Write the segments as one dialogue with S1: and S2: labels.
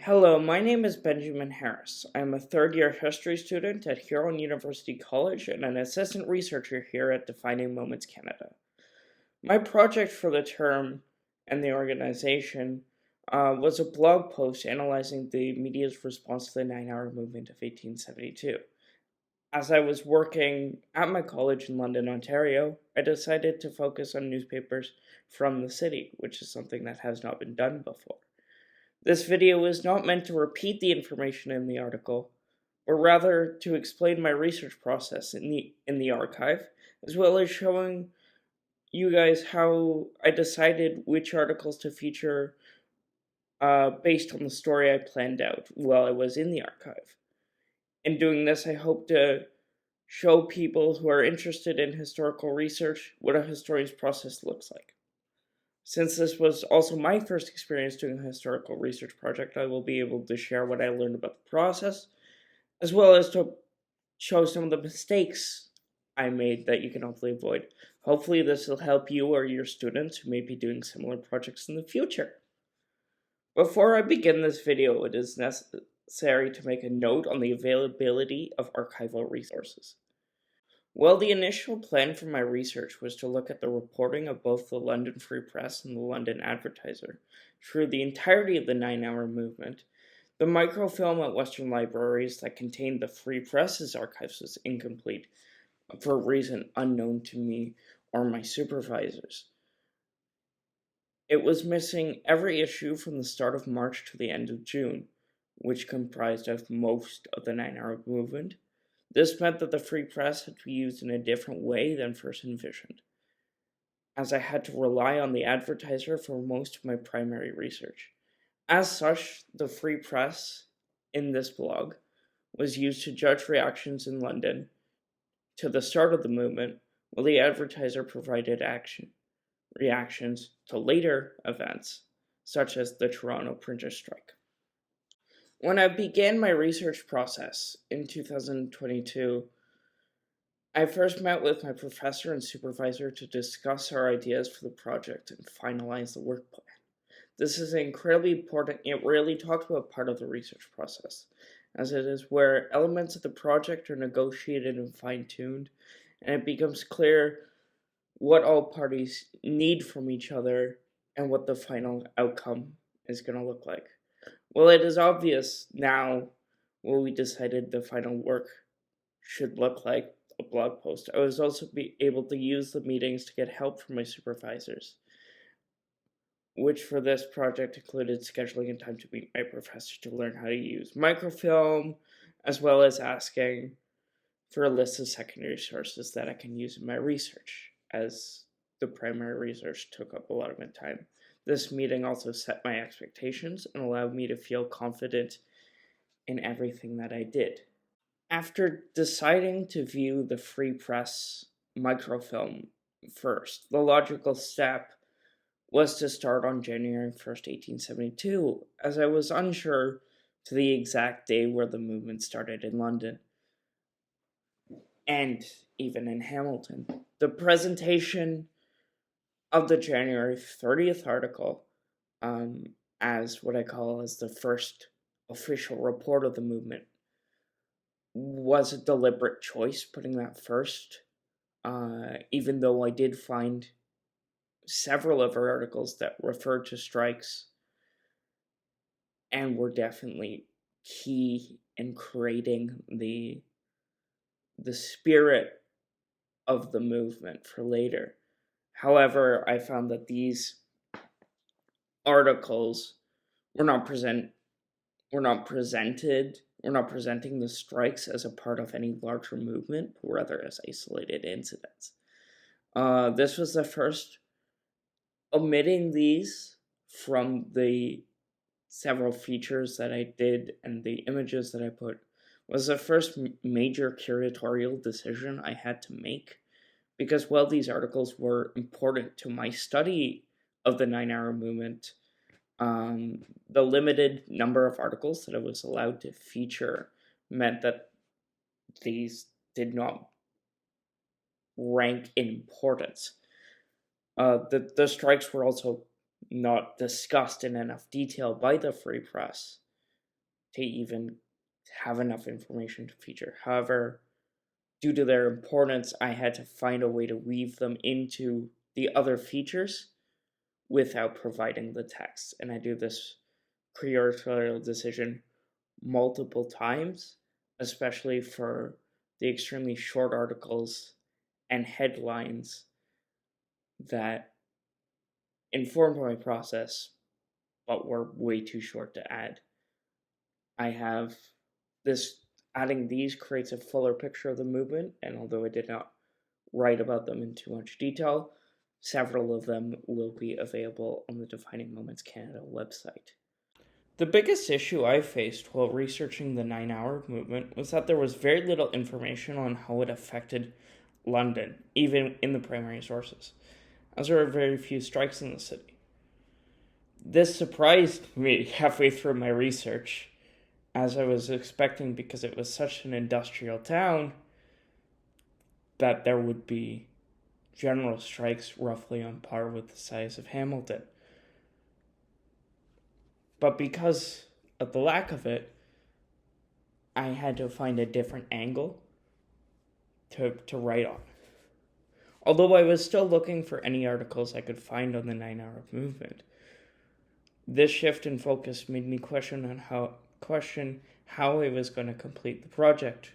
S1: Hello, my name is Benjamin Harris. I am a third year history student at Huron University College and an assistant researcher here at Defining Moments Canada. My project for the term and the organization was a blog post analyzing the media's response to the 9-hour movement of 1872. As I was working at my college in London, Ontario, I decided to focus on newspapers from the city, which is something that has not been done before. This video is not meant to repeat the information in the article, but rather to explain my research process in the archive, as well as showing you guys how I decided which articles to feature based on the story I planned out while I was in the archive. In doing this, I hope to show people who are interested in historical research what a historian's process looks like. Since this was also my first experience doing a historical research project, I will be able to share what I learned about the process, as well as to show some of the mistakes I made that you can hopefully avoid. Hopefully this will help you or your students who may be doing similar projects in the future. Before I begin this video, it is necessary to make a note on the availability of archival resources. Well, the initial plan for my research was to look at the reporting of both the London Free Press and the London Advertiser through the entirety of the 9-hour movement. The microfilm at Western libraries that contained the Free Press's archives was incomplete for a reason unknown to me or my supervisors. It was missing every issue from the start of March to the end of June, which comprised of most of the 9-hour movement. This meant that the Free Press had to be used in a different way than first envisioned, as I had to rely on the Advertiser for most of my primary research. As such, the Free Press in this blog was used to judge reactions in London to the start of the movement, while the Advertiser provided reactions to later events, such as the Toronto printers' strike. When I began my research process in 2022, I first met with my professor and supervisor to discuss our ideas for the project and finalize the work plan. This is incredibly important, yet rarely talked about part of the research process, as it is where elements of the project are negotiated and fine-tuned, and it becomes clear what all parties need from each other and what the final outcome is going to look like. Well, it is obvious now what we decided the final work should look like a blog post. I was also able to use the meetings to get help from my supervisors, which for this project included scheduling a time to meet my professor to learn how to use microfilm, as well as asking for a list of secondary sources that I can use in my research, as the primary research took up a lot of my time. This meeting also set my expectations and allowed me to feel confident in everything that I did. After deciding to view the Free Press microfilm first, the logical step was to start on January 1st, 1872, as I was unsure to the exact day where the movement started in London, and even in Hamilton. The presentation of the January 30th article, as what I call as the first official report of the movement, was a deliberate choice, putting that first, even though I did find several of our articles that referred to strikes and were definitely key in creating the spirit of the movement for later. However, I found that these articles were not presenting the strikes as a part of any larger movement, but rather as isolated incidents. This was the first. Omitting these from the several features that I did and the images that I put was the first major curatorial decision I had to make, because while these articles were important to my study of the 9-hour movement, the limited number of articles that I was allowed to feature meant that these did not rank in importance. The strikes were also not discussed in enough detail by the Free Press to even have enough information to feature. However, due to their importance, I had to find a way to weave them into the other features without providing the text. And I do this curatorial decision multiple times, especially for the extremely short articles and headlines that informed my process but were way too short to add. I have this adding these creates a fuller picture of the movement, and although I did not write about them in too much detail, several of them will be available on the Defining Moments Canada website. The biggest issue I faced while researching the 9-hour movement was that there was very little information on how it affected London, even in the primary sources, as there were very few strikes in the city. This surprised me halfway through my research, as I was expecting, because it was such an industrial town, that there would be general strikes roughly on par with the size of Hamilton. But because of the lack of it, I had to find a different angle to write on. Although I was still looking for any articles I could find on the 9-hour movement, this shift in focus made me question how I was going to complete the project.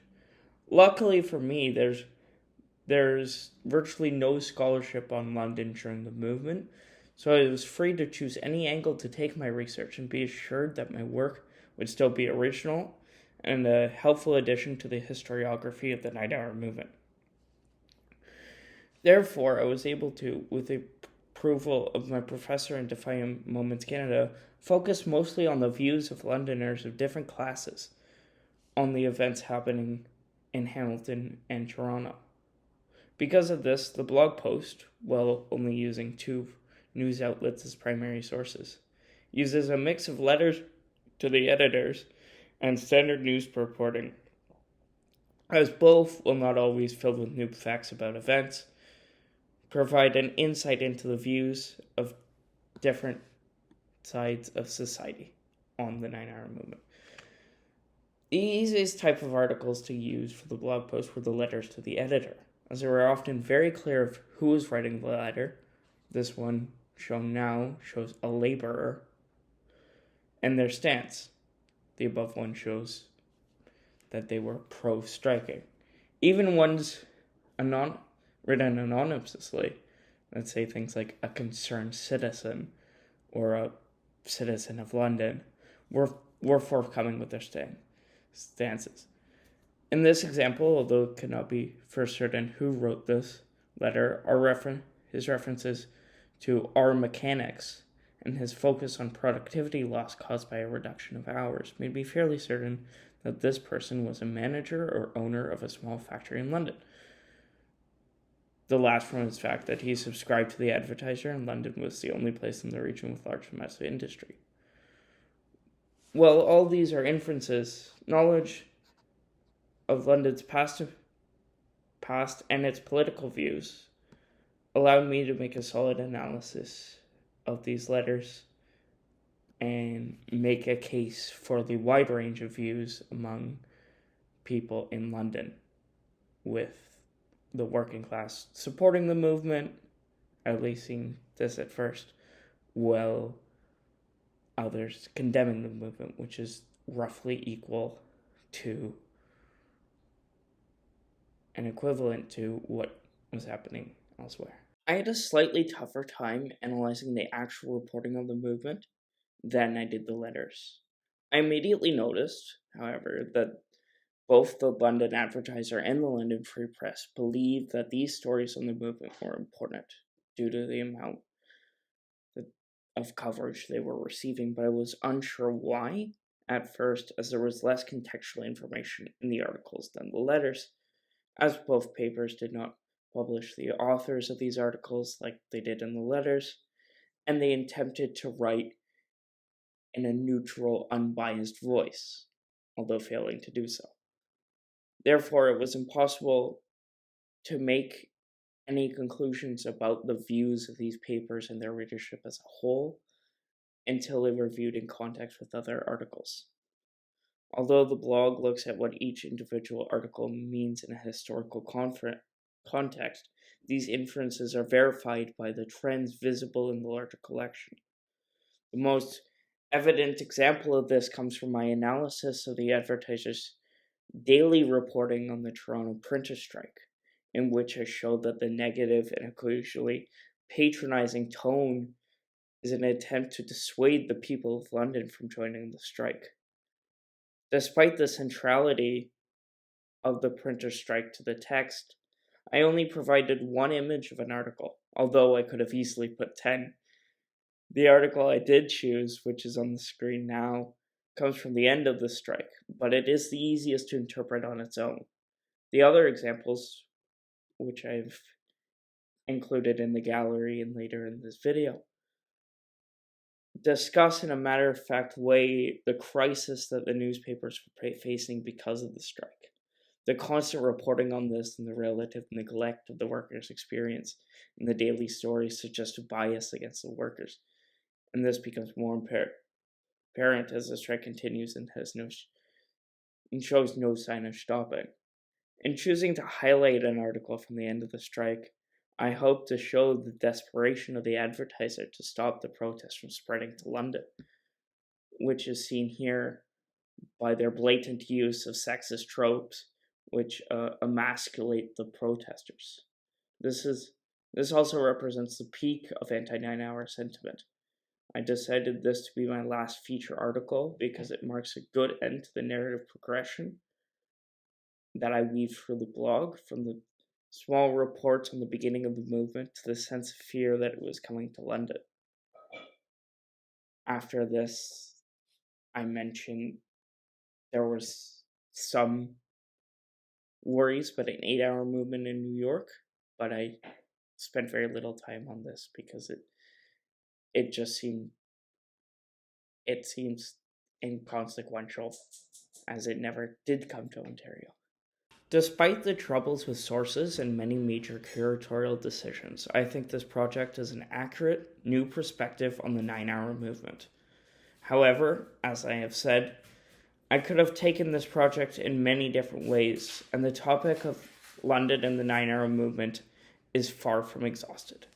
S1: Luckily for me, there's virtually no scholarship on London during the movement, so I was free to choose any angle to take my research and be assured that my work would still be original and a helpful addition to the historiography of the 9-hour movement. Therefore, I was able to, with the approval of my professor in Defining Moments Canada, focus mostly on the views of Londoners of different classes on the events happening in Hamilton and Toronto. Because of this, the blog post, while only using 2 news outlets as primary sources, uses a mix of letters to the editors and standard news reporting, as both, while not always filled with new facts about events, provide an insight into the views of different sides of society on the 9-hour movement. The easiest type of articles to use for the blog post were the letters to the editor, as they were often very clear of who was writing the letter. This one, shown now, shows a laborer, and their stance. The above one shows that they were pro-striking. Even ones written anonymously, let's say things like a concerned citizen or a citizen of London, were forthcoming with their stances. In this example, although it could not be for certain who wrote this letter, his references to our mechanics and his focus on productivity loss caused by a reduction of hours made me fairly certain that this person was a manager or owner of a small factory in London. The last from his fact that he subscribed to the Advertiser, and London was the only place in the region with large amounts of industry. Well, all these are inferences. Knowledge of London's past and its political views allowed me to make a solid analysis of these letters and make a case for the wide range of views among people in London, with the working class supporting the movement, at least seeing this at first, while others condemning the movement, which is roughly equal to and equivalent to what was happening elsewhere. I had a slightly tougher time analyzing the actual reporting of the movement than I did the letters. I immediately noticed, however, that both the London Advertiser and the London Free Press believed that these stories on the movement were important due to the amount of coverage they were receiving, but I was unsure why at first, as there was less contextual information in the articles than the letters, as both papers did not publish the authors of these articles like they did in the letters, and they attempted to write in a neutral, unbiased voice, although failing to do so. Therefore, it was impossible to make any conclusions about the views of these papers and their readership as a whole until they were viewed in context with other articles. Although the blog looks at what each individual article means in a historical context, these inferences are verified by the trends visible in the larger collection. The most evident example of this comes from my analysis of the advertiser's daily reporting on the Toronto printer strike, in which I showed that the negative and occasionally patronizing tone is an attempt to dissuade the people of London from joining the strike. Despite the centrality of the printer strike to the text, I only provided one image of an article, although I could have easily put 10. The article I did choose, which is on the screen now, comes from the end of the strike, but it is the easiest to interpret on its own. The other examples, which I've included in the gallery and later in this video, discuss in a matter-of-fact way the crisis that the newspapers were facing because of the strike. The constant reporting on this and the relative neglect of the workers' experience in the daily stories suggest a bias against the workers, and this becomes more apparent as the strike continues and shows no sign of stopping. In choosing to highlight an article from the end of the strike, I hope to show the desperation of the advertiser to stop the protest from spreading to London, which is seen here by their blatant use of sexist tropes which emasculate the protesters. This also represents the peak of anti-9-hour sentiment. I decided this to be my last feature article because it marks a good end to the narrative progression that I weave through the blog, from the small reports on the beginning of the movement to the sense of fear that it was coming to London. After this, I mentioned there was some worries about an 8-hour movement in New York, but I spent very little time on this because it seems inconsequential, as it never did come to Ontario. Despite the troubles with sources and many major curatorial decisions, I think this project is an accurate, new perspective on the 9-hour movement. However, as I have said, I could have taken this project in many different ways, and the topic of London and the 9-hour movement is far from exhausted.